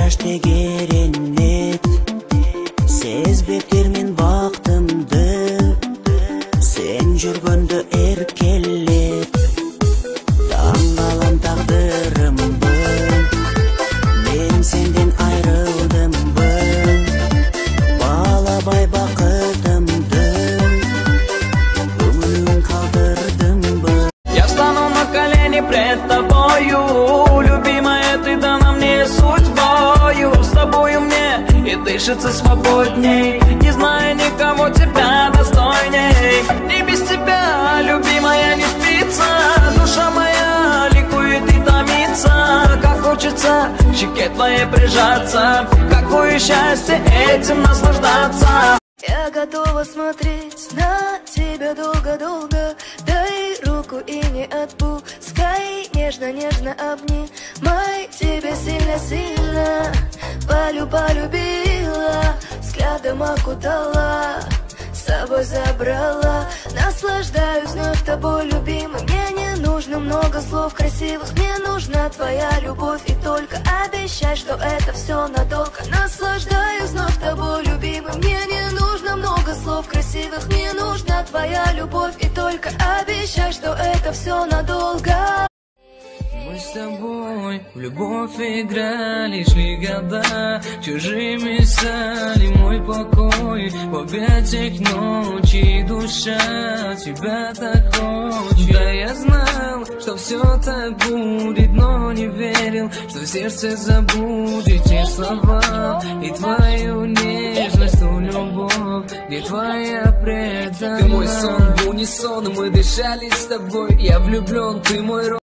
Каште керенет, сезбептермен бактымды, сен жүргөндө эркелеп. Таңгалам тагдырымбы, мен сенден айрылдымбы, балабай бакытымды, көңүлүн калтырдымбы. Я встану на колени пред тобою, любимая, ты дана мне судьбою. С тобою мне и дышится свободней, не знаю никого тебя достойней. И без тебя, любимая, не спится, душа моя ликует и томится. Как хочется к щеке твоей прижаться, какое счастье этим наслаждаться. Я готова смотреть на тебя долго-долго. Дай руку и не отпускай, нежно-нежно обнимай тебя сильно-сильно. Полюбила, взглядом окутала, с собой забрала. Наслаждаюсь вновь тобой, любимый. Мне не нужно много слов красивых, мне нужна твоя любовь. И только обещай, что это все надолго. Наслаждаюсь вновь тобой, любимый. Мне не нужно много слов красивых, мне нужна твоя любовь. И только обещай, что это все надолго. Мы с тобой в любовь играли, шли года, чужими стали мой покой. В объятиях ночи душа тебя так хочет. Да я знал, что все так будет, но не верил, что в сердце забудет те слова и твою нежность, ту любовь, где твоя преданность. Ты мой сон в унисон, мы дышали с тобой. Я влюблен, ты мой род.